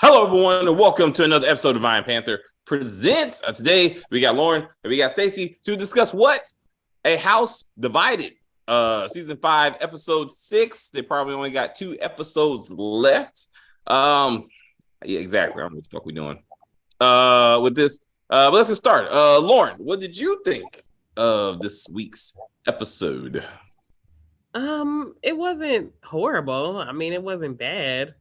Hello, everyone, and welcome to another episode of Vine Panther Presents. Today, we got Lauren and we got Stacy to discuss what? A House Divided. Season 5, episode 6. They probably only got 2 episodes left. Yeah, exactly. I don't know what the fuck we doing with this. But let's get started. Lauren, what did you think of this week's episode? It wasn't horrible. I mean, it wasn't bad.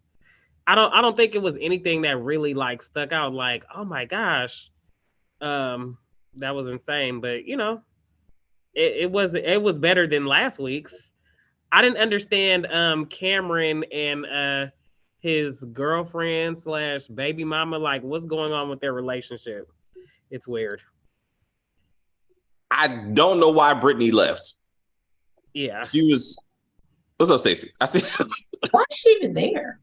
I don't think it was anything that really like stuck out like, oh my gosh. That was insane, but it was better than last week's. I didn't understand Cameron and his girlfriend / baby mama, like what's going on with their relationship. It's weird. I don't know why Brittany left. Yeah. She was. What's up, Stacy? I see. Why is she even there?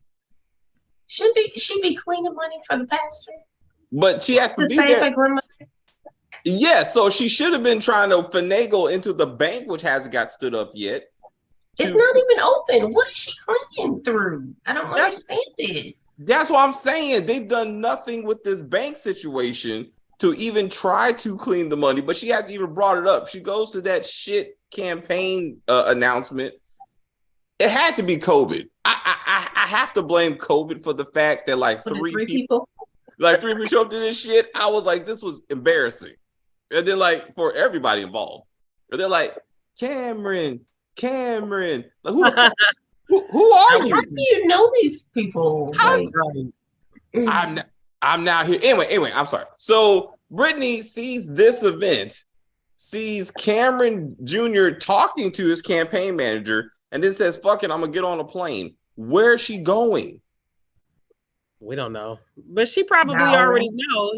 Should she be cleaning money for the pastor? But she has to be save there. her grandmother. Yeah, so she should have been trying to finagle into the bank, which hasn't got stood up yet. It's not even open. What is she cleaning through? I don't understand it. That's what I'm saying. They've done nothing with this bank situation to even try to clean the money, but she hasn't even brought it up. She goes to that shit campaign announcement. It had to be COVID. I have to blame COVID for the fact that like three people show up to this shit. I was like, this was embarrassing. And then like for everybody involved, and they're like, Cameron, like, who are you? How do you know these people? I'm now here. Anyway, I'm sorry. So Brittany sees this event, sees Cameron Jr. talking to his campaign manager, and then says, fuck it, I'm gonna get on a plane. Where's she going? We don't know. But she probably already know.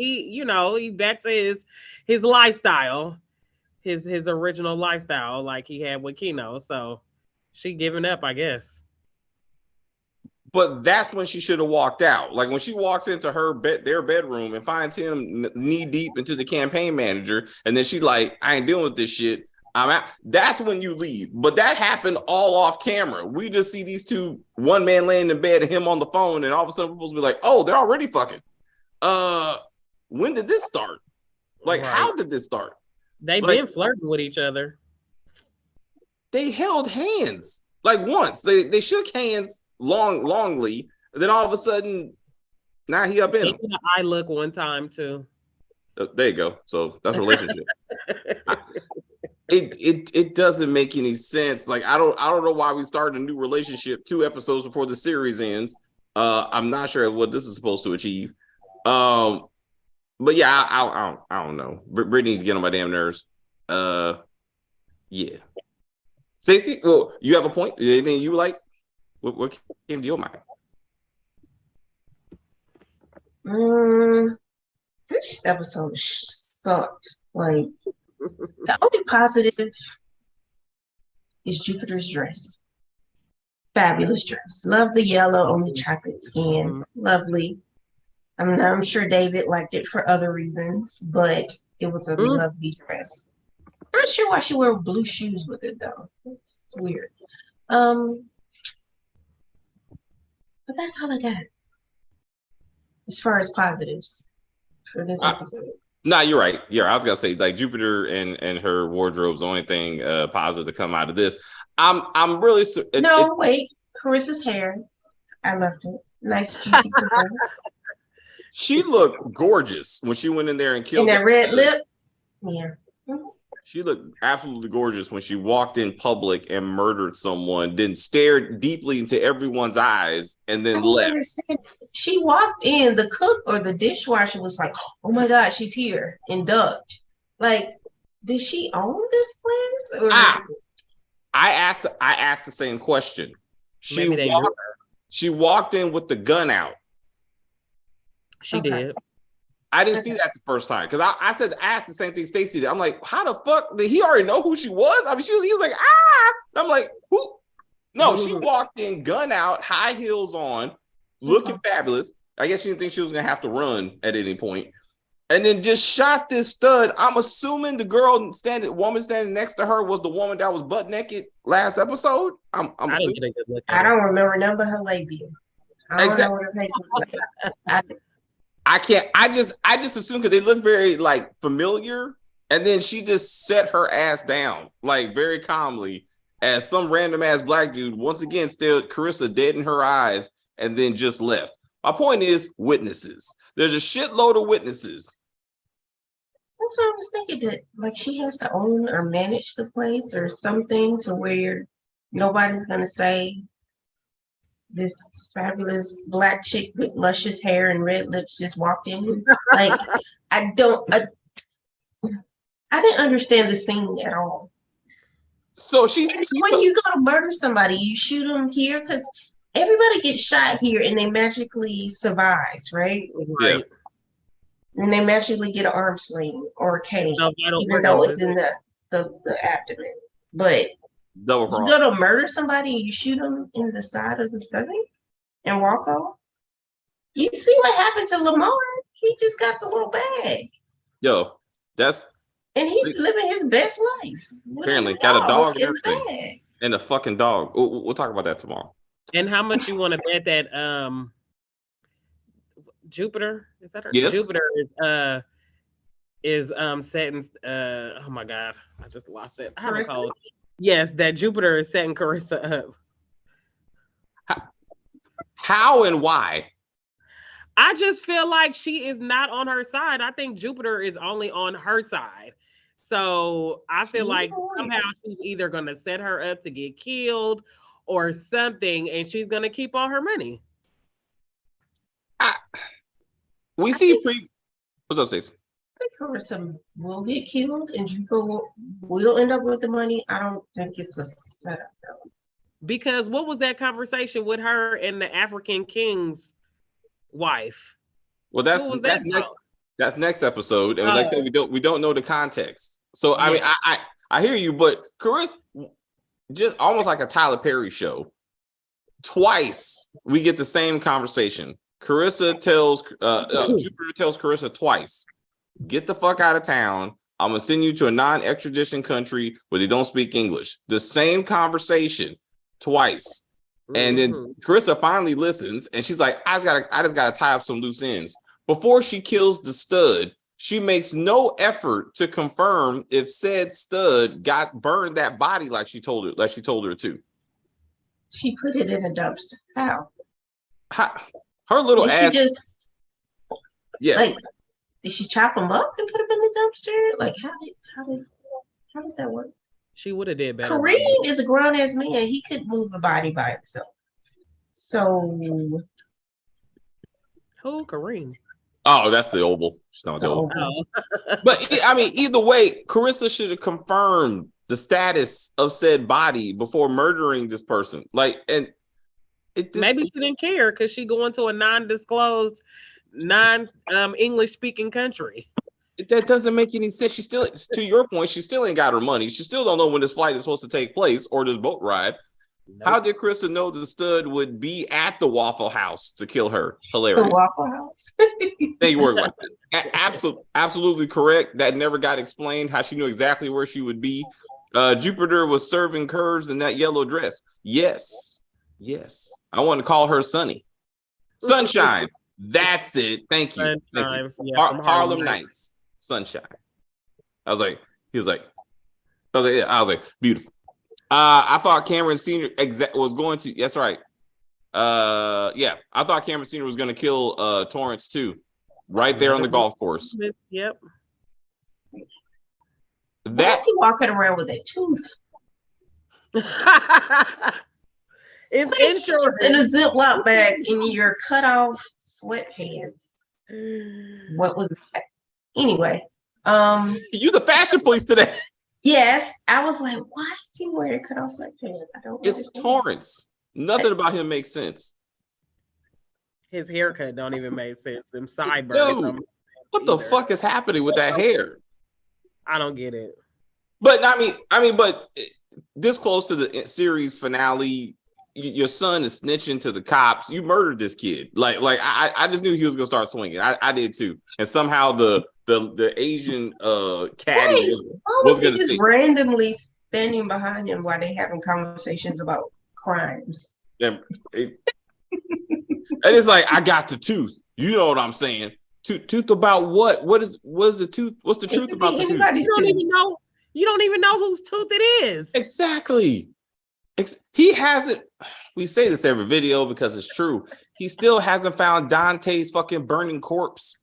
He's back to his lifestyle, his original lifestyle like he had with Kino. So she giving up, I guess. But that's when she should have walked out. Like when she walks into their bedroom and finds him knee deep into the campaign manager, and then she's like, I ain't dealing with this shit. I'm out. That's when you leave. But that happened all off camera. We just see these two, one man laying in bed and him on the phone, and all of a sudden we're supposed to be like, oh, they're already fucking. When did this start? Like, right. How did this start? They've been flirting with each other. They held hands. Like once. They shook hands longly, and then all of a sudden, now he up in them. I look one time too. There you go. So that's a relationship. It doesn't make any sense. Like I don't know why we started a new relationship 2 episodes before the series ends. I'm not sure what this is supposed to achieve. But yeah, I don't know. Brittany's getting on my damn nerves. Yeah. Stacey, well, you have a point? Anything you like? What came to your mind? This episode sucked. Like the only positive is Jupiter's dress. Fabulous dress. Love the yellow on the chocolate skin. Lovely. I'm sure David liked it for other reasons, but it was a lovely dress. Not sure why she wore blue shoes with it though. It's weird. But that's all I got as far as positives for this episode. Nah, you're right. Yeah, I was gonna say like Jupiter and her wardrobe's the only thing positive to come out of this. I'm really wait. Carissa's hair, I loved it. Nice juicy curls. She looked gorgeous when she went in there and killed. And that red lip, yeah. She looked absolutely gorgeous when she walked in public and murdered someone, then stared deeply into everyone's eyes, and then left. Understand. She walked in, the cook or the dishwasher was like, oh my God, she's here, and ducked. Like, did she own this place? Or? I asked the same question. She walked in with the gun out. She did. I didn't see that the first time because I asked the same thing Stacey did. I'm like, how the fuck did he already know who she was? I mean, he was like, ah. I'm like, who? No, she walked in, gun out, high heels on, looking fabulous. I guess she didn't think she was gonna have to run at any point, and then just shot this stud. I'm assuming the woman standing next to her was the woman that was butt naked last episode. I'm assuming. I don't remember her labia. I don't know what her face looks like. I can't. I just assume because they look very like familiar, and then she just set her ass down like very calmly as some random ass black dude once again stared Carissa dead in her eyes and then just left. My point is witnesses. There's a shitload of witnesses. That's what I was thinking. That like she has to own or manage the place or something to where nobody's gonna say this fabulous black chick with luscious hair and red lips just walked in. Like I didn't understand the scene at all. So she's when you go to murder somebody, you shoot them here because everybody gets shot here and they magically survives, right? Yeah. And they magically get an arm sling or a cane, even though it's in the abdomen. But you go to murder somebody and you shoot them in the side of the stomach and walk off. You see what happened to Lamar? He just got the little bag. Yo, and he's living his best life. Apparently, got a dog and everything. And a fucking dog. We'll talk about that tomorrow. And how much you want to bet that Jupiter, is that her? Yes. Jupiter is setting oh my god, I just lost it. I have a cold. Yes, that Jupiter is setting Carissa up. How and why? I just feel like she is not on her side. I think Jupiter is only on her side. So I feel like somehow she's either going to set her up to get killed or something, and she's going to keep all her money. What's up, Stacey? I think Carissa will get killed and Jupiter will end up with the money. I don't think it's a setup though. Because what was that conversation with her and the African king's wife? Well, that's next episode, and like I said, we don't know the context. So I mean, I hear you, but Carissa, just almost like a Tyler Perry show. Twice we get the same conversation. Jupiter tells Carissa twice, "Get the fuck out of town. I'm gonna send you to a non-extradition country where they don't speak English." The same conversation twice. And then Carissa finally listens and she's like, I just gotta tie up some loose ends. Before she kills the stud, she makes no effort to confirm if said stud burned that body like she told her to. She put it in a dumpster. How? Her little ass. Like, did she chop them up and put them in the dumpster? Like, how does that work? She would have did better. Kareem is a grown ass man. He couldn't move a body by himself. So who? Kareem? Oh, that's the Oval. She's not the Oval. Oh. But I mean, either way, Carissa should have confirmed the status of said body before murdering this person. Like, and maybe she didn't care because she going to a non-disclosed, non-English speaking country. That doesn't make any sense. She still, to your point, she still ain't got her money. She still don't know when this flight is supposed to take place or this boat ride. Nope. How did Carissa know the stud would be at the Waffle House to kill her? Hilarious. The Waffle House. Thank you, word. Absolutely correct. That never got explained. How she knew exactly where she would be. Jupiter was serving curves in that yellow dress. Yes. I want to call her Sunny. Sunshine. That's it. Thank you. Thank you. Yeah, Harlem Nights. Sunshine. I was like, beautiful. I thought Cameron Sr. was going to. That's right. I thought Cameron Sr. was going to kill Torrance too, right there on the golf course. Yep. Why is he walking around with that tooth? It's insurance in a Ziploc bag in your cut off sweatpants. What was that? Anyway, you the fashion police today. Yes, I was like, why is he wearing cut off sweatpants? I don't. It's understand. Torrance. Nothing about him makes sense. His haircut don't even make sense. Them sideburns. Dude, what the fuck is happening with that hair? I don't get it. But I mean, but this close to the series finale, your son is snitching to the cops. You murdered this kid. Like I just knew he was gonna start swinging. I did too. And somehow the Asian caddy was he just randomly standing behind him while they having conversations about crimes? Yeah, And it's like, I got the tooth. You know what I'm saying? Tooth about what? What's the tooth? What's the truth about the tooth? You don't even know whose tooth it is. Exactly. He hasn't. We say this every video because it's true. He still hasn't found Dante's fucking burning corpse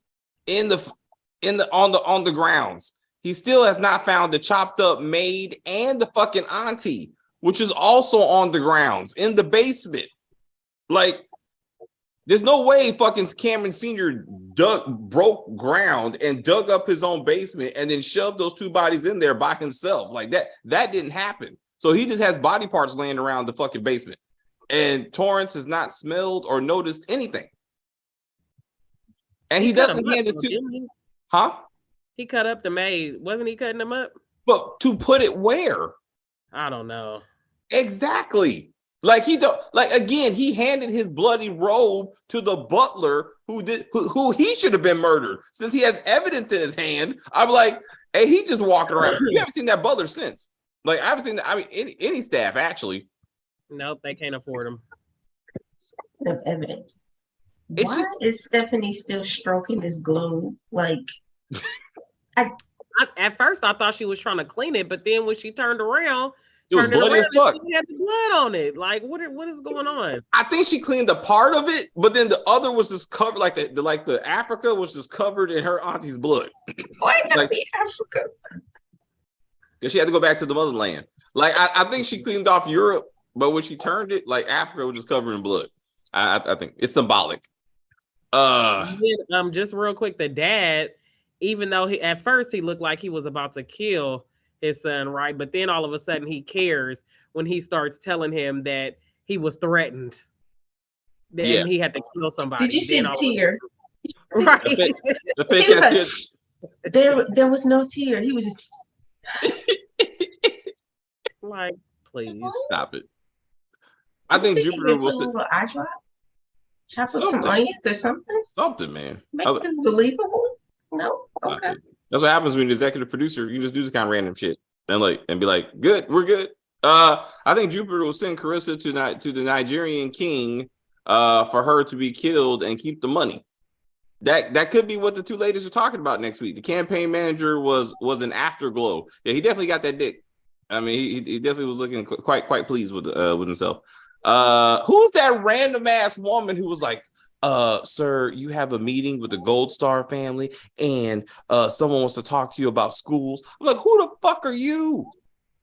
on the grounds. He still has not found the chopped up maid and the fucking auntie, which is also on the grounds in the basement. Like, there's no way fucking Cameron Sr. broke ground and dug up his own basement and then shoved those two bodies in there by himself. Like that didn't happen. So he just has body parts laying around the fucking basement. And Torrance has not smelled or noticed anything. And he doesn't hand it to, huh? He cut up the maid. Wasn't he cutting them up? But to put it where? I don't know. Exactly. Like again, he handed his bloody robe to the butler who he should have been murdered. Since he has evidence in his hand, I'm like, hey, he just walking around. You haven't seen that butler since. Like, I haven't seen any staff actually. Nope, they can't afford him. Of evidence. Why is Stephanie still stroking this globe? Like, at first I thought she was trying to clean it, but then when she turned around, it was bloody as fuck. She had the blood on it. Like, what is going on? I think she cleaned a part of it, but then the other was just covered, like the Africa was just covered in her auntie's blood. Why gotta be Africa? Because she had to go back to the motherland. Like, I think she cleaned off Europe, but when she turned it, like, Africa was just covered in blood. I think it's symbolic. Just real quick, the dad, even though at first he looked like he was about to kill his son, right? But then all of a sudden he cares when he starts telling him that he was threatened. Then he had to kill somebody. Did you see the tear? Right. The fake ass tear. There was no tear. He was like, please stop it. I think Jupiter will sit. Eye drop, chop up some onions or something. Something, man. Make this believable. No, okay. That's what happens when you're executive producer. You just do this kind of random shit and be like, good, we're good. I think Jupiter will send Carissa to the Nigerian king for her to be killed and keep the money. That could be what the two ladies are talking about next week. The campaign manager was an afterglow. Yeah, he definitely got that dick. I mean, he definitely was looking quite pleased with himself. Who's that random ass woman who was like, sir, you have a meeting with the Gold Star family and someone wants to talk to you about schools. I'm like, who the fuck are you?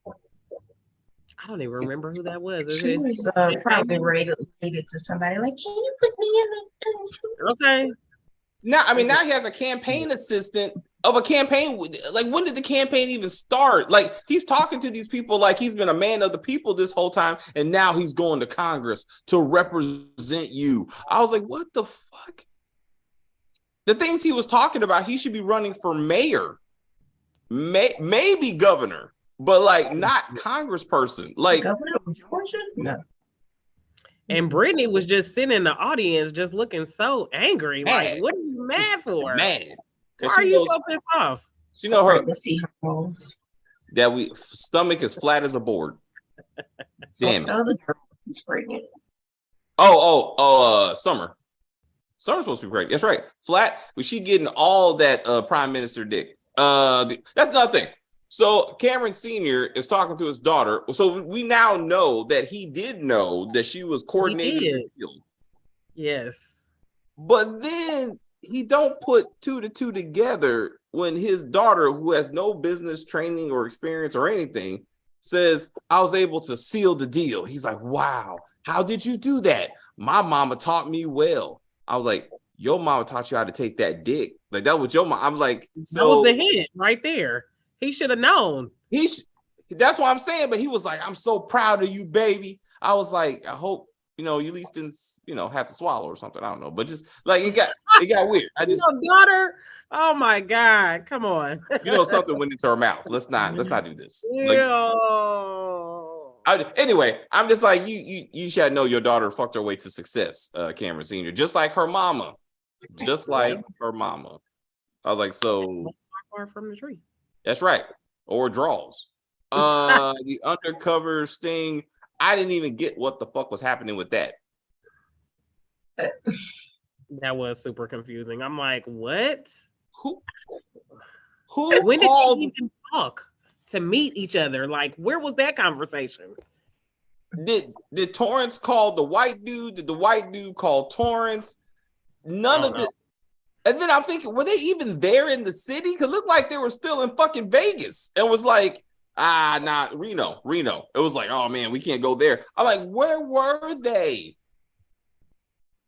I don't even remember who that was. She was probably related to somebody. Like, can you put me in the okay. Now he has a campaign assistant of a campaign. Like, when did the campaign even start? Like, he's talking to these people like he's been a man of the people this whole time, and now he's going to Congress to represent you. I was like, what the fuck? The things he was talking about, he should be running for mayor, maybe governor, but like not congressperson. Like, governor of Georgia? No. And Brittany was just sitting in the audience, just looking so angry. Mad. Like, what are you mad for? Mad. Why are you so pissed off? She know her. Let's see her bones. That stomach is flat as a board. Damn it. The other girl is pregnant. Summer. Summer's supposed to be pregnant. That's right. Flat. But she getting all that prime minister dick. That's nothing. So Cameron Sr. is talking to his daughter. So we now know that he did know that she was coordinating the deal. Yes. But then he don't put two to two together when his daughter, who has no business training or experience or anything, says, I was able to seal the deal. He's like, wow, how did you do that? My mama taught me well. I was like, your mama taught you how to take that dick. Like, that was your mom. I'm like, so that was the hint right there. He should have known. That's what I'm saying. But he was like, I'm so proud of you, baby. I was like, I hope, you at least didn't, have to swallow or something. I don't know. But just like it got weird. I just daughter. Oh my God. Come on. Something went into her mouth. Let's not do this. Like, anyway, I'm just like, you should know your daughter fucked her way to success, Cameron Sr. Just like her mama. Just like her mama. I was like, so far from the tree. That's right. Or draws. The undercover sting. I didn't even get what the fuck was happening with that. That was super confusing. I'm like, what? Who When did they called? even talk to meet each other? Like, where was that conversation? Did Torrance call the white dude? Did the white dude call Torrance? None of the. And then I'm thinking, were they even there in the city? Because it looked like they were still in fucking Vegas. And was like, nah, Reno. It was like, oh man, we can't go there. I'm like, where were they?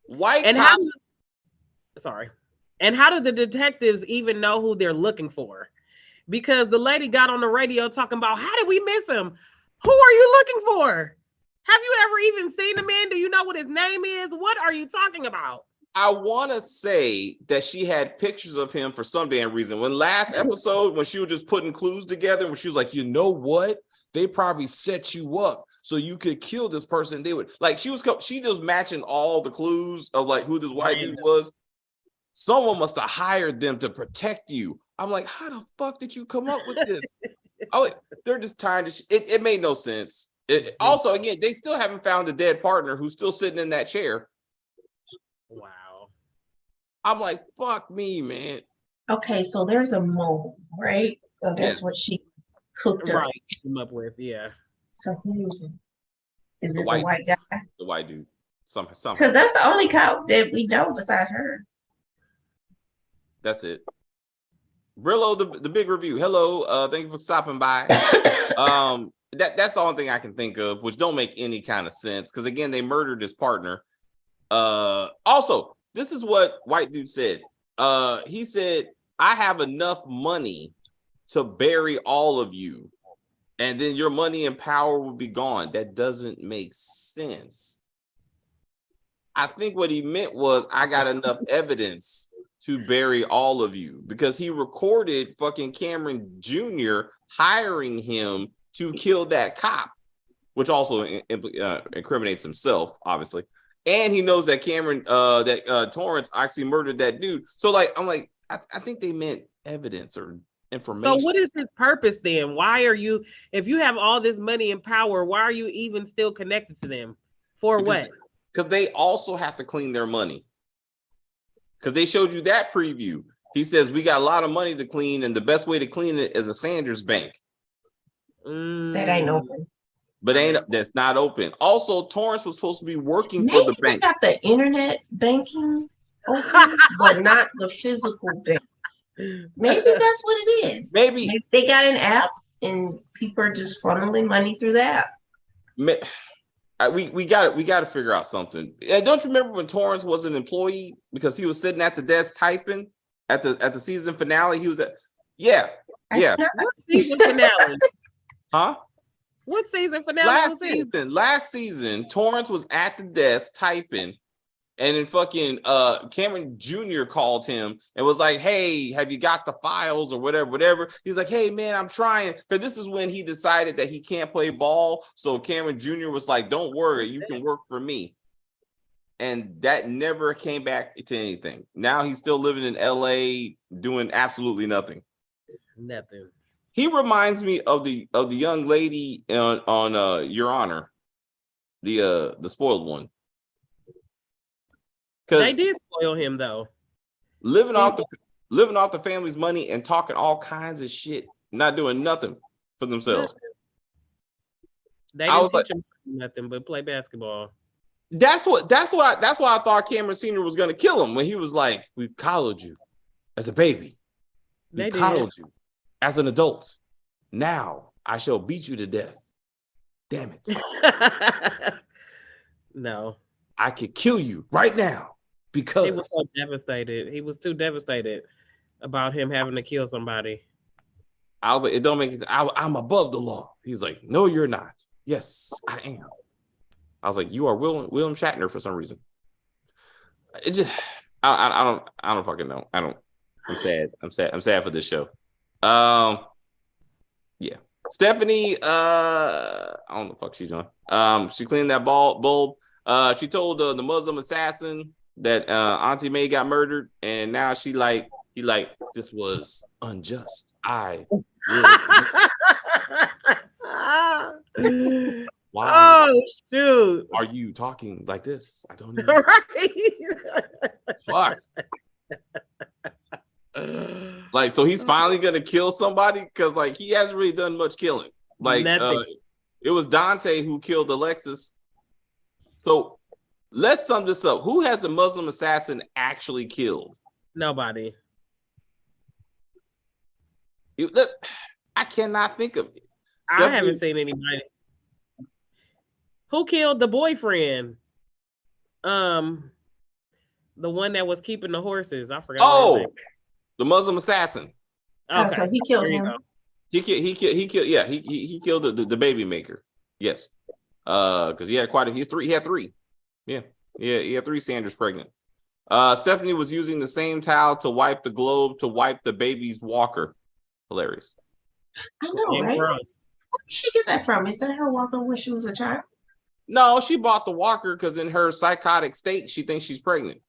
White And cops. how did the detectives even know who they're looking for? Because the lady got on the radio talking about, how did we miss him? Who are you looking for? Have you ever even seen the man? Do you know what his name is? What are you talking about? I want to say that she had pictures of him for some damn reason. When last episode, when she was just putting clues together, when she was like, you know what? They probably set you up so you could kill this person. They would like she was matching all the clues of like who this white dude was. Someone must have hired them to protect you. I'm like, how the fuck did you come up with this? They're just trying to. It made no sense. Also, again, they still haven't found the dead partner who's still sitting in that chair. Wow. I'm like, fuck me, man. Okay, so there's a mole, right? So that's what she cooked up. Right, came up with, yeah. So who is it? Is it the white guy? The white dude. Somehow. Because that's the only cop that we know besides her. That's it. Brillo, the big review. Hello, thank you for stopping by. That's the only thing I can think of, which don't make any kind of sense. Because again, they murdered his partner. Also, this is what white dude said. He said, I have enough money to bury all of you, and then your money and power will be gone. That doesn't make sense. I think what he meant was, I got enough evidence to bury all of you, because he recorded fucking Cameron Jr. hiring him to kill that cop, which also incriminates himself, obviously. And he knows that Torrance actually murdered that dude. So like, I'm like, I think they meant evidence or information. So what is his purpose then? Why are you, if you have all this money and power, why are you even still connected to them? What? Because they also have to clean their money. Because they showed you that preview. He says, we got a lot of money to clean, and the best way to clean it is a Sanders bank. That ain't open. But that's not open. Also, Torrance was supposed to be working for the bank. They got the internet banking open, but not the physical bank. Maybe that's what it is. Maybe they got an app and people are just funneling money through that. We got to figure out something. And don't you remember when Torrance was an employee because he was sitting at the desk typing at the season finale? He was at What season finale? Huh? What season finale? Last season, Torrance was at the desk typing, and then fucking Cameron Jr. called him and was like, hey, have you got the files or whatever? He's like, hey man, I'm trying. Because this is when he decided that he can't play ball. So Cameron Jr. was like, don't worry, you can work for me. And that never came back to anything. Now he's still living in LA doing absolutely nothing. Nothing. He reminds me of the young lady on Your Honor, the spoiled one. Because they did spoil him though. Living off the family's money and talking all kinds of shit, not doing nothing for themselves. They didn't teach him nothing but play basketball. That's why I thought Cameron Sr. was gonna kill him when he was like, we coddled you as a baby. We coddled you as an adult. Now I shall beat you to death. Damn it. No. I could kill you right now because he was so devastated. He was too devastated about him having to kill somebody. I was like, it don't make sense. I'm above the law. He's like, no, you're not. Yes, I am. I was like, you are William Shatner for some reason. It just, I don't fucking know. I'm sad. I'm sad for this show. Yeah. Stephanie, I don't know what the fuck she's doing. She cleaned that bulb. She told the Muslim assassin that Auntie May got murdered, and now he like this was unjust. Why Oh shoot! are you talking like this? I don't even. Right. Fuck. Like, so he's finally gonna kill somebody because, like, he hasn't really done much killing. Like, Nothing. it was Dante who killed Alexis. So let's sum this up. Who has the Muslim assassin actually killed? Nobody. I cannot think of it. I haven't seen anybody. Who killed the boyfriend? The one that was keeping the horses. I forgot. Oh, the Muslim assassin. Okay. So he killed him. He killed. Yeah, he killed the baby maker. Yes, because he had he had three. Yeah, he had three Sanders pregnant. Stephanie was using the same towel to wipe the globe to wipe the baby's walker. Hilarious. I know, right? Where did she get that from? Is that her walker when she was a child? No, she bought the walker because in her psychotic state, she thinks she's pregnant.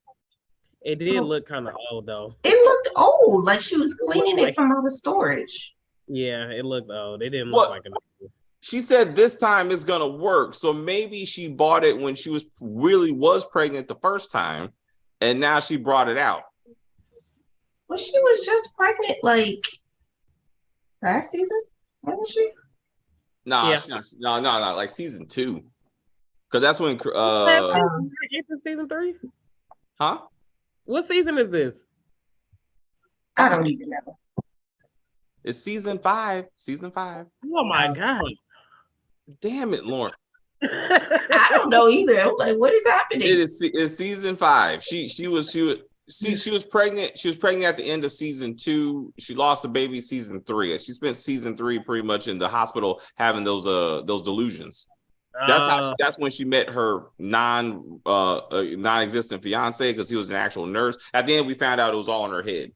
It did look kind of old, though. It looked old, like she was cleaning it from out of storage. Yeah, it looked old. It didn't look like a. She said this time it's gonna work, so maybe she bought it when she was pregnant the first time, and now she brought it out. Well, she was just pregnant like last season, wasn't she? No, like season 2, because that's when season 3. Huh? What season is this? I don't even know. It's season 5. Season 5. Oh my god! Damn it, Lauren. I don't know either. I'm like, what is happening? It's season 5. She was pregnant. She was pregnant at the end of season 2. She lost the baby season 3. She spent season 3 pretty much in the hospital having those delusions. That's when she met her non-existent fiance, because he was an actual nurse. At the end, we found out it was all in her head.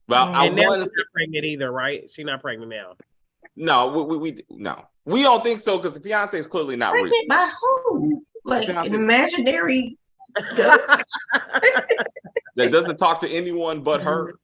Well, and now she's not pregnant either, right? She's not pregnant now. No, we don't think so, because the fiance is clearly not pregnant real. By who? Like an imaginary ghost that doesn't talk to anyone but her.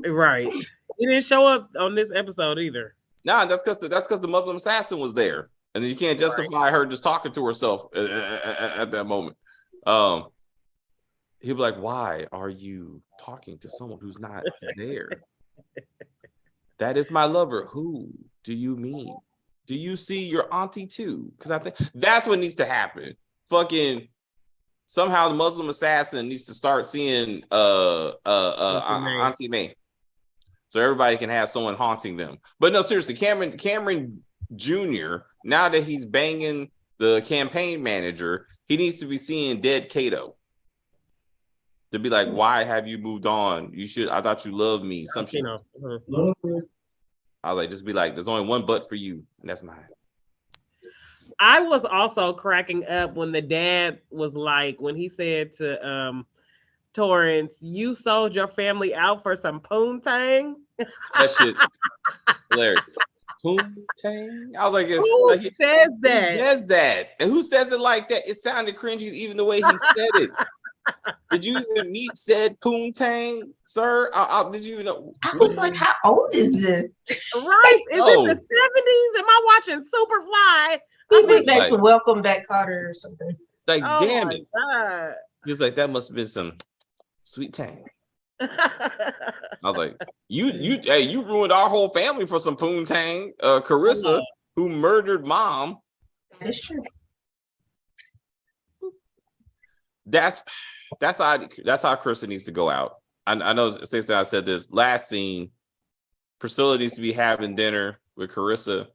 Right. He didn't show up on this episode either. Nah, that's because the Muslim assassin was there. And you can't justify her just talking to herself at that moment. He'll be like, why are you talking to someone who's not there? That is my lover. Who do you mean? Do you see your auntie too? Because I think that's what needs to happen. Fucking somehow the Muslim assassin needs to start seeing Auntie May. So everybody can have someone haunting them. But no, seriously, Cameron Jr., now that he's banging the campaign manager, he needs to be seeing dead Kato. To be like, why have you moved on? I thought you loved me. Some shit. I was like, just be like, there's only one butt for you, and that's mine. I was also cracking up when the dad was like, when he said to Torrance, you sold your family out for some poontang. That shit hilarious. Poontang? I was like, who says that? Who says that? And who says it like that? It sounded cringy even the way he said it. Did you even meet said poontang, sir? Did you even know? I was like, how old is this? Right? Is it the 70s? Am I watching Superfly? He went back to Welcome Back Carter or something. Like, damn it. God. He was like, that must have been some sweet tang. I was like, you ruined our whole family for some poontang. Carissa, who murdered mom. That is true. That's how Carissa needs to go out. I know Stacey, I said this last scene. Priscilla needs to be having dinner with Carissa.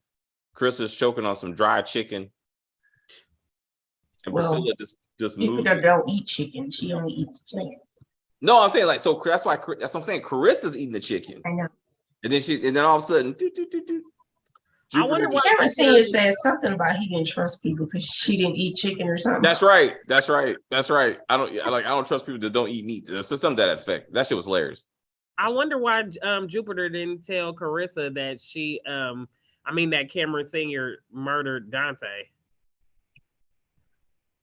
Carissa's choking on some dry chicken. And Priscilla just moved. Don't eat chicken. She only eats plants. No, I'm saying, like, so that's what I'm saying. Carissa's eating the chicken. I know. And then all of a sudden, I wonder why Cameron Senior said something about he didn't trust people because she didn't eat chicken or something. That's right. I don't trust people that don't eat meat. That's something to that effect. That shit was hilarious. I wonder why Jupiter didn't tell Carissa that that Cameron Senior murdered Dante.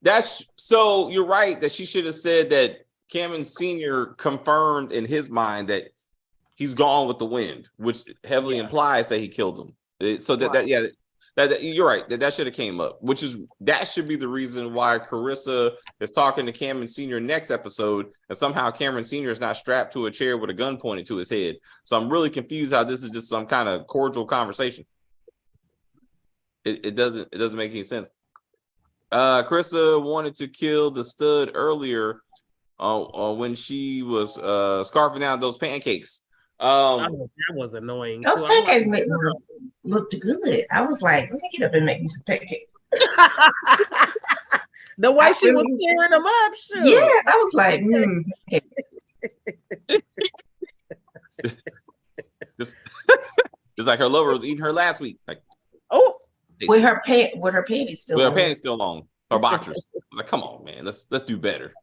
That's so you're right that she should have said that Cameron Senior confirmed in his mind that he's gone with the wind, which heavily implies that he killed him. So You're right. That should have came up, that should be the reason why Carissa is talking to Cameron Sr. next episode, and somehow Cameron Sr. is not strapped to a chair with a gun pointed to his head. So I'm really confused how this is just some kind of cordial conversation. It doesn't make any sense. Carissa wanted to kill the stud earlier when she was scarfing down those pancakes. That was annoying. Those pancakes looked good. I was like, let me get up and make me some pancakes. The way she was tearing them up, sure. Yes, I was like, It's like her lover was eating her last week. Like, with her panties still on. With her panties still on. Her boxers. I was like, come on, man. Let's do better.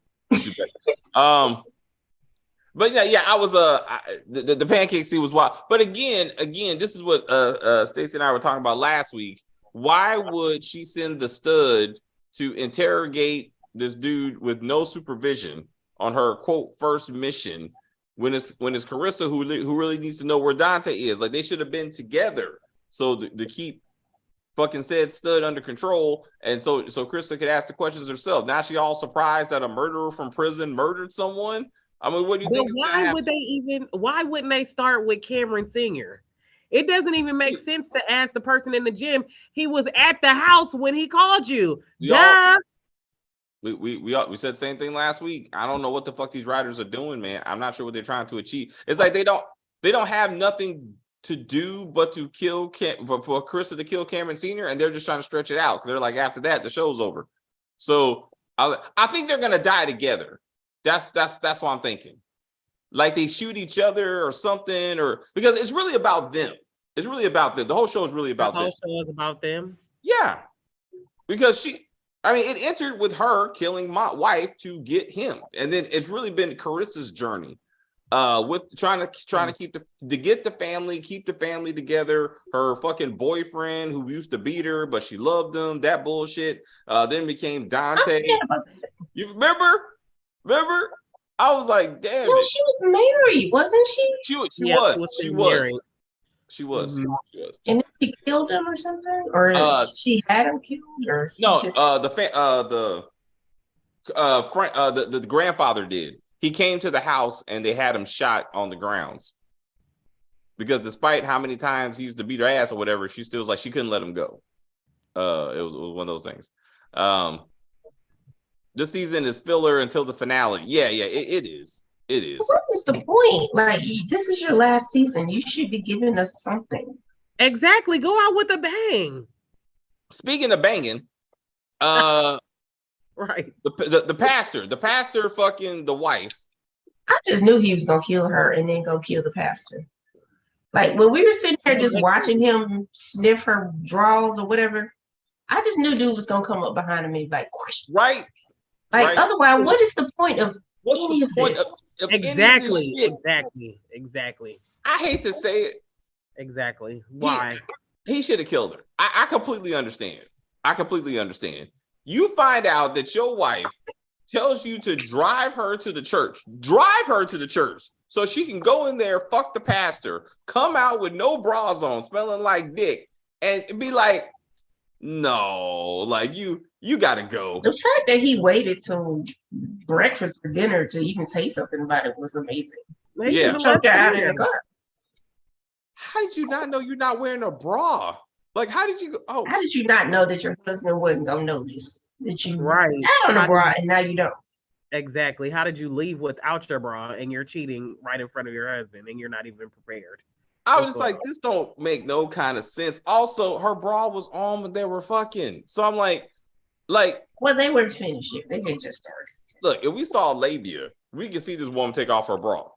But yeah, I was the pancake scene was wild. But again, this is what Stacey and I were talking about last week. Why would she send the stud to interrogate this dude with no supervision on her quote first mission when it's Carissa who really needs to know where Dante is? Like, they should have been together so to keep fucking said stud under control, and so Carissa could ask the questions herself. Now she all surprised that a murderer from prison murdered someone. I mean, what do you think? Why wouldn't they start with Cameron Sr.? It doesn't even make sense to ask the person in the gym. He was at the house when he called you. We said the same thing last week. I don't know what the fuck these writers are doing, man. I'm not sure what they're trying to achieve. It's like they don't have nothing to do but to kill for Carissa to kill Cameron Sr., and they're just trying to stretch it out. They're like, after that, the show's over. So I think they're gonna die together. That's what I'm thinking. Like they shoot each other or something, or because it's really about them. It's really about them. The whole show is really about them. The whole show is about them. Yeah, because it entered with her killing my wife to get him, and then it's really been Carissa's journey, with trying to keep get the family together. Her fucking boyfriend who used to beat her, but she loved him. That bullshit. Then became Dante. You remember? I was like, damn. No, she was married, wasn't she? She was. Mm-hmm. And then she killed him or something, or she had him killed, or the grandfather did. He came to the house and they had him shot on the grounds because despite how many times he used to beat her ass or whatever, she still was like she couldn't let him go. It was one of those things. This season is filler until the finale. Yeah, it is. It is. What is the point? Like, this is your last season. You should be giving us something. Exactly. Go out with a bang. Speaking of banging, right. The pastor fucking the wife. I just knew he was gonna kill her and then go kill the pastor. Like when we were sitting there just watching him sniff her drawers or whatever, I just knew dude was gonna come up behind him and be like, right. Like, right. Otherwise, what is the point of any of this? Exactly. I hate to say it. Exactly. Why? He should have killed her. I completely understand. You find out that your wife tells you to drive her to the church so she can go in there, fuck the pastor, come out with no bras on, smelling like dick, and be like, no, like you gotta go. The fact that he waited till breakfast or dinner to even say something about it was amazing. Yeah, choked her out in the car. How did you not know you're not wearing a bra? Like, how did you go? Oh, how did you not know that your husband wasn't gonna notice that you had on a bra and now you don't? Exactly. How did you leave without your bra and you're cheating right in front of your husband and you're not even prepared? I was just like, this don't make no kind of sense. Also, her bra was on when they were fucking. So I'm like, well, they weren't finished yet. They had just started. Look, if we saw labia, we can see this woman take off her bra.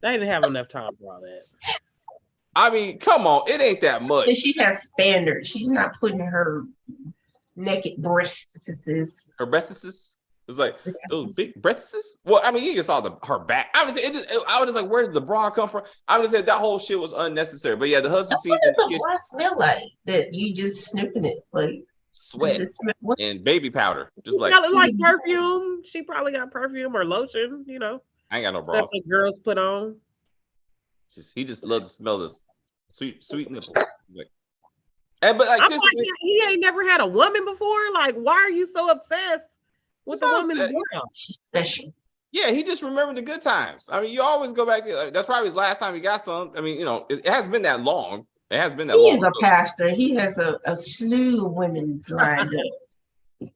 They didn't have enough time for all that. I mean, come on, it ain't that much. And she has standards. She's not putting her naked breasts. Her breasts? It's like those big breasts. Well, I mean, you just saw her back. I was just like, where did the bra come from? I would say that whole shit was unnecessary. But yeah, the husband. What does the bra smell like? That you just sniffing it like sweat and baby powder, just like perfume. She probably got perfume or lotion. You know, I ain't got no bra. Stuff that girls put on. He just loved to smell this sweet nipples. He's like, And but like, I'm like, he ain't never had a woman before. Like, why are you so obsessed with the woman as well? She's special. Yeah, he just remembered the good times. I mean, you always go back. That's probably his last time he got some. I mean, it hasn't been that long. It has been that long. He is a pastor. He has a slew of women lined up.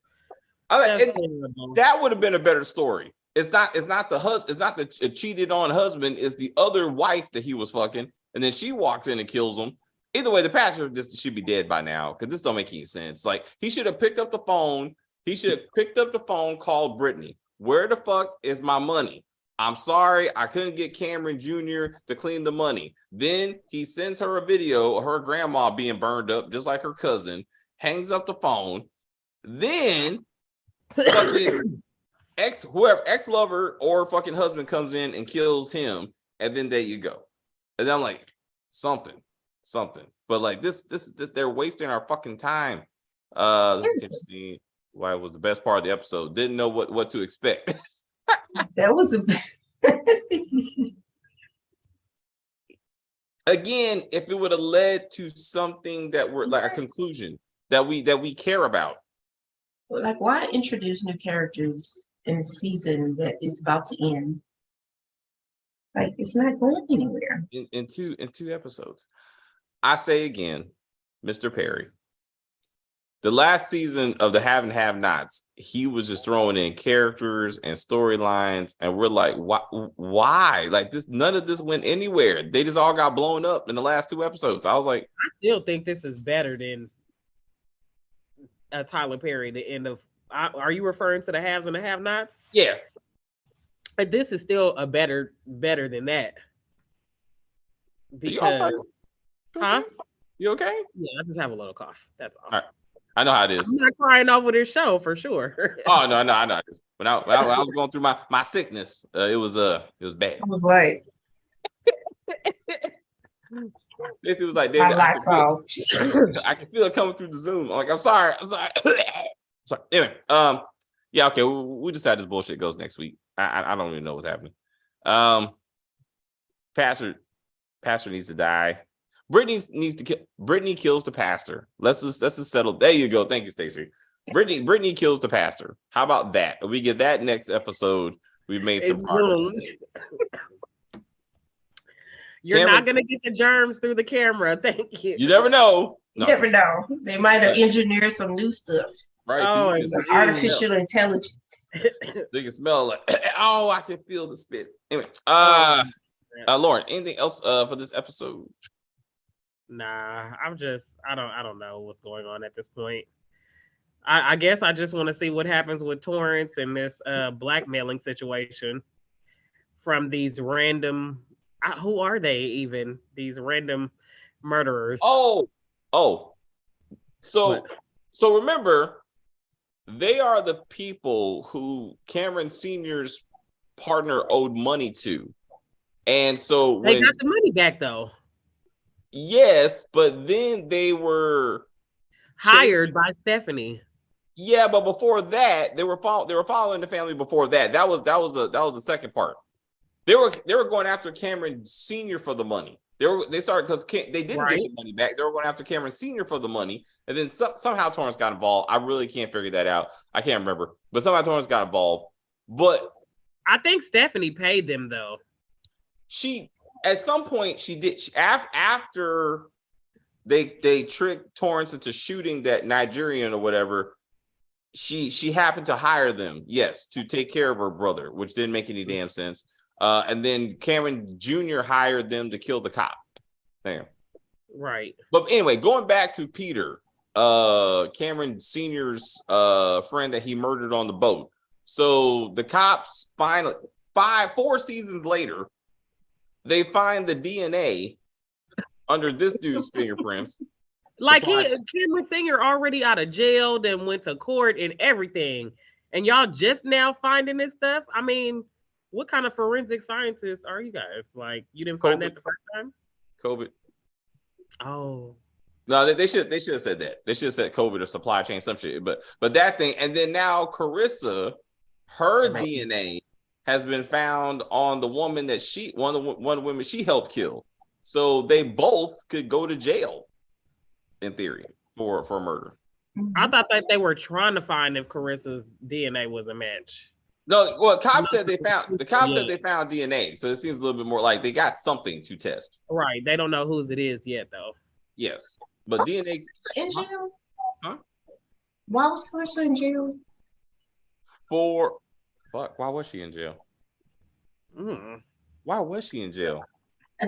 That would have been a better story. It's not the husband. It's not the cheated on husband. It's the other wife that he was fucking, and then she walks in and kills him. Either way, the pastor just should be dead by now because this don't make any sense. Like, he should have picked up the phone. He should have picked up the phone, called Brittany. Where the fuck is my money? I'm sorry, I couldn't get Cameron Jr. to clean the money. Then he sends her a video of her grandma being burned up, just like her cousin. Hangs up the phone. Then fucking ex-lover or fucking husband comes in and kills him, and then there you go. And then I'm like, something. But like this they're wasting our fucking time. Let's see why it was the best part of the episode. Didn't know what to expect. That was the best. Again, if it would have led to something that were like a conclusion that we care about. Like, why introduce new characters in a season that is about to end? Like, it's not going anywhere. In two episodes. I say again, Mr. Perry, the last season of the Have and Have Nots, he was just throwing in characters and storylines, and we're like, why? Like, this, none of this went anywhere. They just all got blown up in the last 2 episodes. I was like, I still think this is better than Tyler Perry. The end of, are you referring to the Haves and the Have Nots? Yeah. This is still a better than that. Because, huh? You okay? Yeah, I just have a little cough. That's all. All right. I know how it is. I'm not crying over this show for sure. Oh no, I know. When I was going through my sickness, it was bad. I was like, It was like, David, I can feel it coming through the Zoom. I'm like, I'm sorry. Sorry. Anyway, yeah, okay. We just had this bullshit goes next week. I don't even know what's happening. Pastor needs to die. Brittany kills the pastor. Let's just settle. There you go. Thank you, Stacey. Brittany kills the pastor. How about that? If we get that next episode, we've made some progress. You're not gonna get the germs through the camera. Thank you. You never know. You never know. They might have engineered some new stuff. Right. Oh, it's artificial intelligence. They can smell like, oh, I can feel the spit. Anyway, Lauren, anything else for this episode? Nah, I don't know what's going on at this point. I guess I just want to see what happens with Torrance and this blackmailing situation from these random, who are they even? These random murderers. Oh. So remember, they are the people who Cameron Sr.'s partner owed money to. And so they got the money back though. Yes, but then they were hired by Stephanie. Yeah, but before that, they were following the family before that. That was the second part. They were going after Cameron Sr. for the money. They started because they didn't get the money back. They were going after Cameron Sr. for the money, and then somehow Torrance got involved. I really can't figure that out. I can't remember, but somehow Torrance got involved. But I think Stephanie paid them though. At some point she did. After they tricked Torrance into shooting that Nigerian or whatever, she happened to hire them, yes, to take care of her brother, which didn't make any damn sense. And then Cameron Jr. hired them to kill the cop. Damn. Right. But anyway, going back to Peter, Cameron Sr.'s friend that he murdered on the boat. So the cops finally, 4 seasons later, they find the DNA under this dude's fingerprints. Like Cameron Sr. already out of jail, then went to court and everything. And y'all just now finding this stuff? I mean, what kind of forensic scientists are you guys? Like, you didn't find that the first time? COVID. Oh. No, they should have said that. They should have said COVID or supply chain, some shit. But that thing, and then now Carissa, her DNA has been found on the woman that one of the women she helped kill. So they both could go to jail. in theory, for murder. I thought that they were trying to find if Carissa's DNA was a match. No, well, cops said they found DNA, so it seems a little bit more like they got something to test. Right, they don't know whose it is yet, though. Yes, but DNA in jail. Huh? Why was Carissa in jail? Why was she in jail? Mm. Why was she in jail?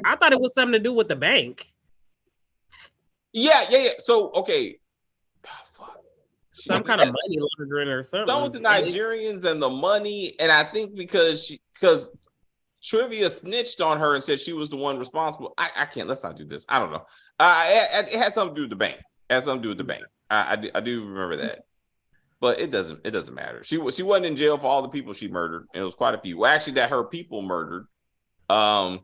I thought it was something to do with the bank. Yeah. So, okay. Oh, fuck. Some kind of money laundering or something. Done with the Nigerians and the money, and I think because Trivia snitched on her and said she was the one responsible. I can't. Let's not do this. I don't know. It had something to do with the bank. I do remember that, but it doesn't matter. She wasn't in jail for all the people she murdered, and it was quite a few. Well, actually, that her people murdered. So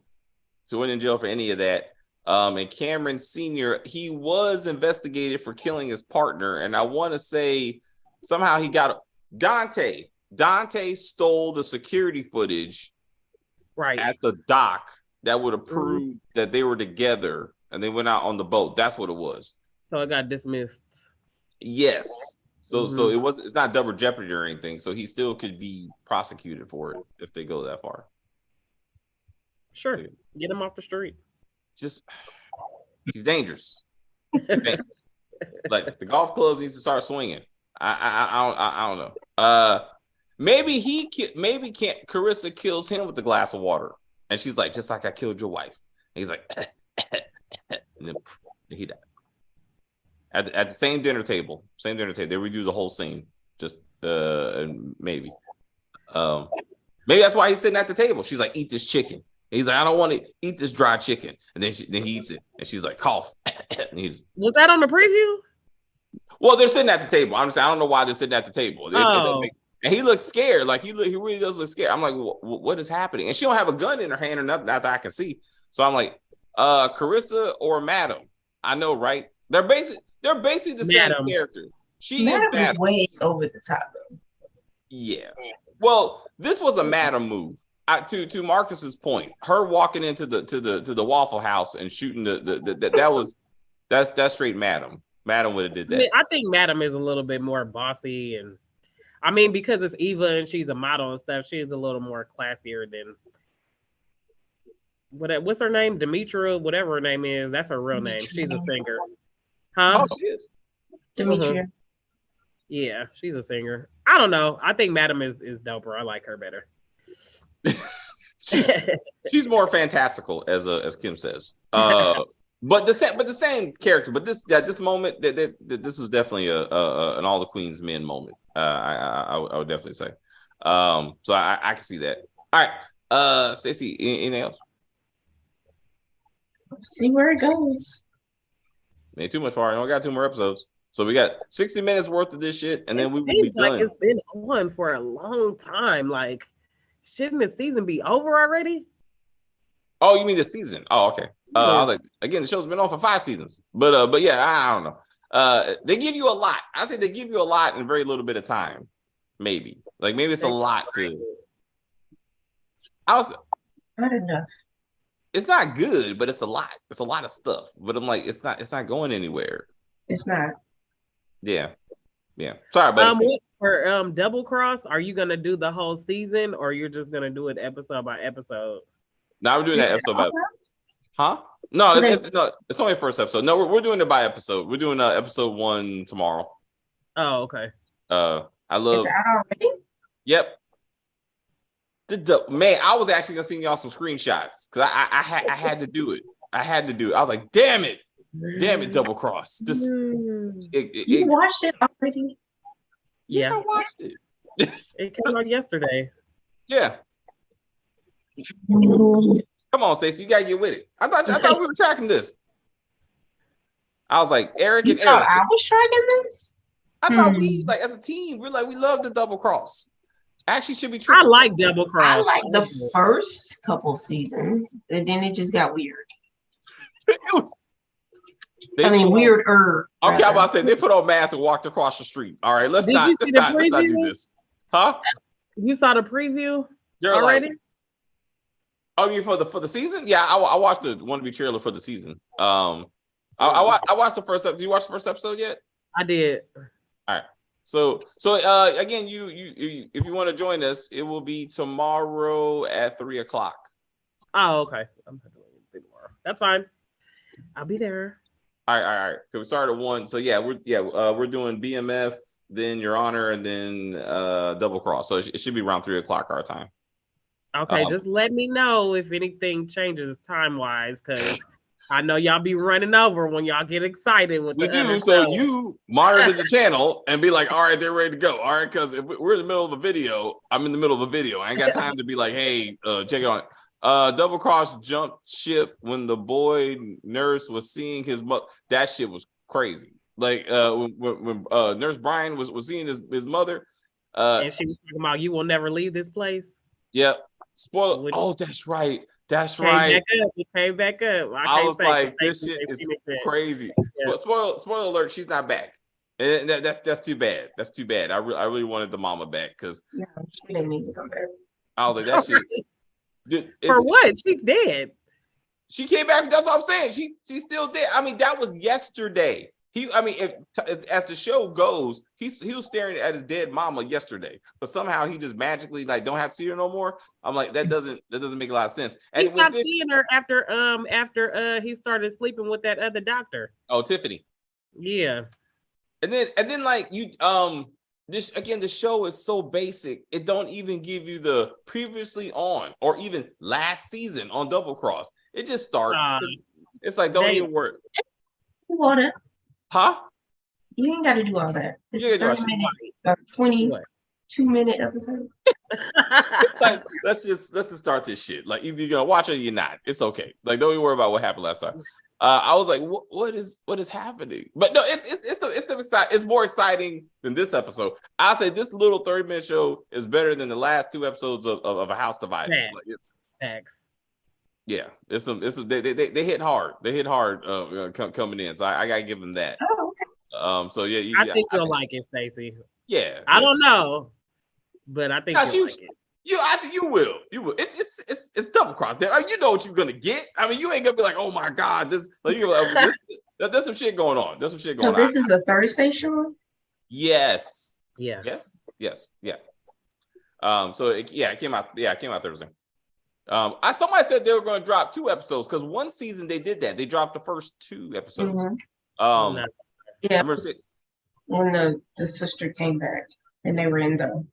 wasn't in jail for any of that. And Cameron Sr., he was investigated for killing his partner, and I want to say somehow he got Dante. Dante stole the security footage at the dock that would have proved that they were together, and they went out on the boat. That's what it was. So it got dismissed. Yes. So it's not double jeopardy or anything. So he still could be prosecuted for it if they go that far. Sure. Get him off the street. He's dangerous. Like the golf clubs needs to start swinging. I don't know. Maybe Carissa kills him with the glass of water, and she's like, just like I killed your wife. And he's like, and then he died at the same dinner table. They redo the whole scene. Maybe that's why he's sitting at the table. She's like, eat this chicken. And he's like, I don't want to eat this dry chicken. And then he eats it. And she's like, cough. Was that on the preview? Well, they're sitting at the table. I'm saying I don't know why they're sitting at the table. And he looks scared. Like he really does look scared. I'm like, what is happening? And she don't have a gun in her hand or nothing that I can see. So I'm like, Carissa or Madam. I know, right? They're basically the same character. Madam is way over the top though. Yeah. Well, this was a Madam move. To Marcus's point, her walking into the Waffle House and shooting that's straight Madam. Madam would have did that. I think Madam is a little bit more bossy, and I mean because it's Eva and she's a model and stuff, she's a little more classier than what's her name? Demetria, whatever her name is. That's her real name. She's a singer. Huh? Oh, she is. Demetria. Yeah, she's a singer. I don't know. I think Madam is doper. I like her better. she's more fantastical as Kim says. But the same character. But this moment that this was definitely an All the Queen's Men moment. I would definitely say. So I can see that. All right, Stacey, anything else? See where it goes. Ain't too much far. We only got 2 more episodes. So we got 60 minutes worth of this shit, and then we will be done. It's been on for a long time. Like, shouldn't the season be over already? Oh, you mean the season? Oh, okay. I was like, again, the show's been on for 5 seasons. But yeah, I don't know. They give you a lot. I say they give you a lot in very little bit of time. Maybe. Like maybe it's a lot to. Not enough. It's not good, but it's a lot. It's a lot of stuff. But I'm like, it's not going anywhere. It's not. Yeah. Sorry, but for Double Cross, are you gonna do the whole season or you're just gonna do it episode by episode? No, we're doing that episode by. Huh? No, it's only the first episode. No, we're doing it by episode. We're doing episode 1 tomorrow. Oh, okay. I love. Is it out already? Yep. Man, I was actually gonna send y'all some screenshots because I had to do it. I was like, damn it, Double Cross. You watched it already? Yeah, I watched it. It came out yesterday. Yeah. Come on, Stacey, you gotta get with it. I thought we were tracking this. I was like, Eric and Eric. I was tracking this. I thought we as a team, we love the Double Cross. Actually, should be true. I like Double Cross. I like the first couple seasons, and then it just got weird. Weirder. Okay, I'm about to say they put on masks and walked across the street. All right, let's not do this. Huh? You saw the preview already? Oh, you for the season? Yeah, I watched the wannabe trailer for the season. I watched the first episode. Do you watch the first episode yet? I did. All right. So again, you if you want to join us, it will be tomorrow at 3:00. Oh, okay. I'm not doing anything tomorrow. That's fine. I'll be there. All right. So we started at 1. So yeah, we're doing BMF, then Your Honor, and then Double Cross. So it should be around 3:00 our time. Okay, just let me know if anything changes time wise, because I know y'all be running over when y'all get excited with we the do. other So show. you monitor the channel and be like, all right, they're ready to go. All right, because if we're in the middle of a video, I'm in the middle of a video. I ain't got time to be like, hey, check it out. Double Cross jumped ship when the boy nurse was seeing his mother. That shit was crazy. Like when Nurse Brian was seeing his mother, and she was talking about, you will never leave this place. Yep. Spoiler. Oh, that's right. That's right. It came back up. I was like, this shit is crazy. Yeah. Spoiler alert, she's not back. And that's too bad. That's too bad. I really wanted the mama back because she didn't need to come back. I was like, that shit. Dude, for what? She's dead. She came back. That's what I'm saying. She's still dead. I mean, that was yesterday. As the show goes, he was staring at his dead mama yesterday, but somehow he just magically like don't have to see her no more. I'm like, that doesn't make a lot of sense. And he stopped seeing her after he started sleeping with that other doctor. Oh, Tiffany. Yeah. And then like you this again, the show is so basic. It don't even give you the previously on or even last season on Double Cross. It just starts. It's like don't even work. You want it? Huh? You ain't got to do all that. It's a 30-minute, 22-minute episode. Like, let's just start this shit. Like either you're gonna watch it or you're not. It's okay. Like don't even worry about what happened last time. I was like, what is happening? But no, it's more exciting than this episode. I'll say this little 30-minute show is better than the last 2 episodes of A House Divided. Like Thanks. Yeah, they hit hard. They hit hard coming in. So I gotta give them that. Oh, okay. So yeah, I think you'll like it, Stacey. Yeah, I don't know, but I think you'll like it. You will. It's Double Cross. You know what you're gonna get. I mean, you ain't gonna be like, oh my god, there's some shit going on. There's some shit going on. So this is a Thursday show. Yes. Yeah. Yes. Yeah. So it came out. Yeah, it came out Thursday. Somebody said they were going to drop 2 episodes because one season they did that. They dropped the first 2 episodes. Mm-hmm. Yeah, when the sister came back and they were in the.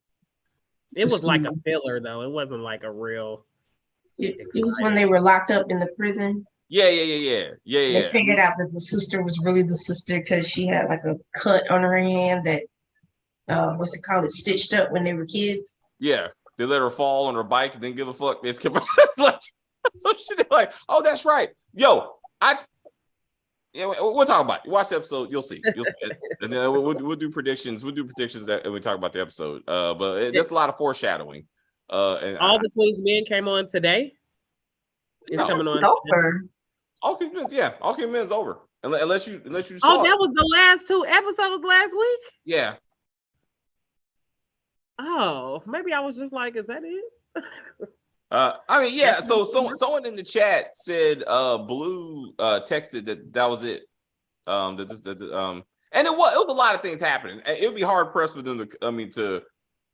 It was like a filler though. It wasn't like a real. It was when they were locked up in the prison. Yeah. They figured out that the sister was really the sister because she had like a cut on her hand that stitched up when they were kids. Yeah. They let her fall on her bike and didn't give a fuck. It's like so shit. Like, oh, that's right. Yo, we'll talk about it. You watch the episode, you'll see. And then we'll do predictions. We'll do predictions that we talk about the episode. But there's a lot of foreshadowing. And All the Queen's Men came on today. It's coming on. It's over. All Queen's Men, yeah. All Queen's Men is over. Unless you saw that was the last 2 episodes last week? Yeah. Oh, maybe I was just like, is that it? I mean, yeah. So someone in the chat said Blue texted that was it. And it was a lot of things happening. It would be hard pressed for them to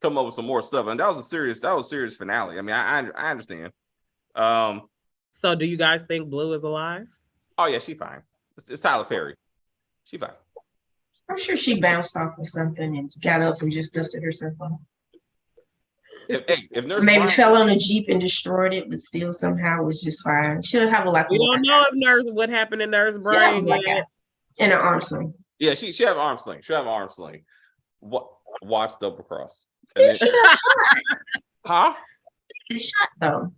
come up with some more stuff. And that was a serious finale. I mean, I understand. So do you guys think Blue is alive? Oh yeah, she's fine. It's Tyler Perry. She's fine. I'm sure she bounced off of something and got up and just dusted herself off. If Nurse maybe Brian fell on a Jeep and destroyed it, but still somehow was just fine. She'll have we don't know what happened to Nurse Brian yet. In an arm sling. Yeah, she have an arm sling. She'll have an arm sling. Watch Double Cross. Then she got shot. Huh? She shot though.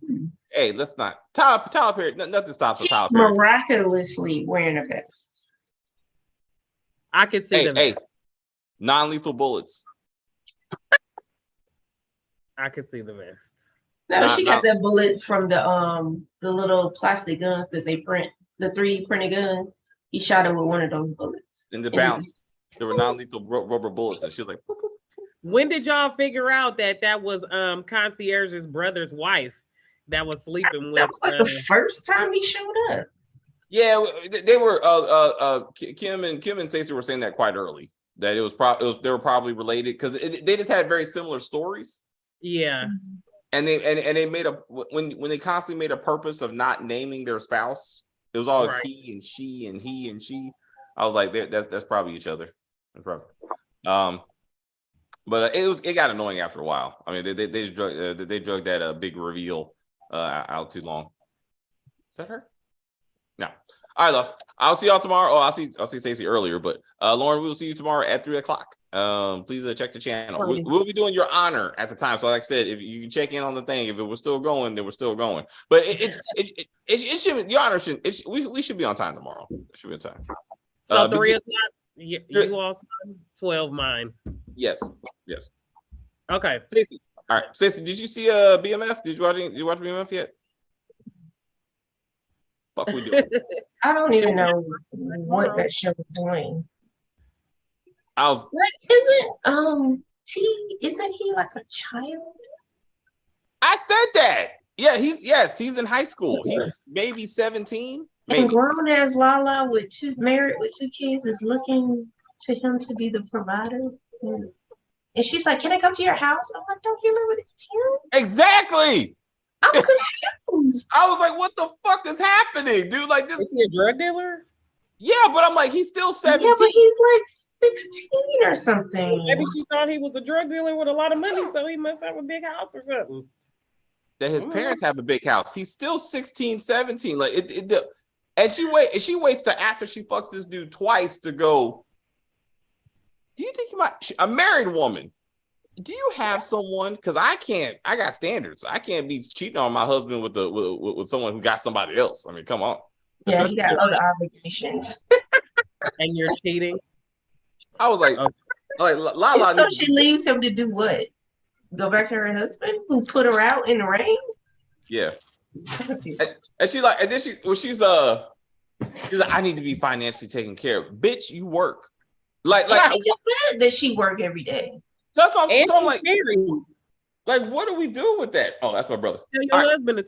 Hey, let's not. Tyler Perry. Nothing stops for Tyler She's Perry. Miraculously wearing a vest. I could see the non-lethal bullets. I could see the vest. No, she got that bullet from the little plastic guns that they print, the 3D printed guns. He shot her with one of those bullets. And the bounce. There were non-lethal rubber bullets, and she was like, boop, boop. When did y'all figure out that was Concierge's brother's wife that was sleeping with? That was like the first time he showed up. Yeah, they were. Kim and Stacey were saying that quite early. That it was they were probably related because they just had very similar stories. Yeah. And they made when they constantly made a purpose of not naming their spouse. It was always he and she and he and she. I was like, that's probably each other. That's probably. But it got annoying after a while. I mean, they drug that big reveal out too long. Is that her? No. All right, love. I'll see y'all tomorrow. Oh, I'll see Stacey earlier, but Lauren, we will see you tomorrow at 3:00. Please check the channel. We'll be doing your honor at the time. So, like I said, if you can check in on the thing, if it was still going, then we're still going. But it should your honor should we should be on time tomorrow. It should be on time. So 3:00. You all 12 mine. Yes. Okay. Stacey. All right, Stacey. Did you see BMF? Did you watch BMF yet? What we doing? I don't even know what that show is doing. I was like, isn't he like a child? I said that. Yeah, he's in high school. He's maybe 17. Maybe. And grown as Lala married with 2 kids is looking to him to be the provider. And she's like, "Can I come to your house?" I'm like, "Don't he live with his parents?" Exactly. I'm confused. I was like, what the fuck is happening, dude? Like this. Is he a drug dealer? Yeah, but I'm like, he's still 17. Yeah, but he's like 16 or something. Maybe she thought he was a drug dealer with a lot of money, so he must have a big house or something. That his parents have a big house. He's still 16, 17. Like and she waits till after she fucks this dude twice to go. Do you think you might a married woman? Do you have someone? Because I can't. I got standards. I can't be cheating on my husband with someone who got somebody else. I mean, come on. Yeah, he got other obligations. And you're cheating. I was like, Lala. So she leaves him to do what? Go back to her husband who put her out in the rain? Yeah. And she like, and then she's like, I need to be financially taken care of. Bitch, you work. Like I just said that she work every day. That's what I'm And so like. Like, what do we do with that? Oh, that's my brother. Tell your husband to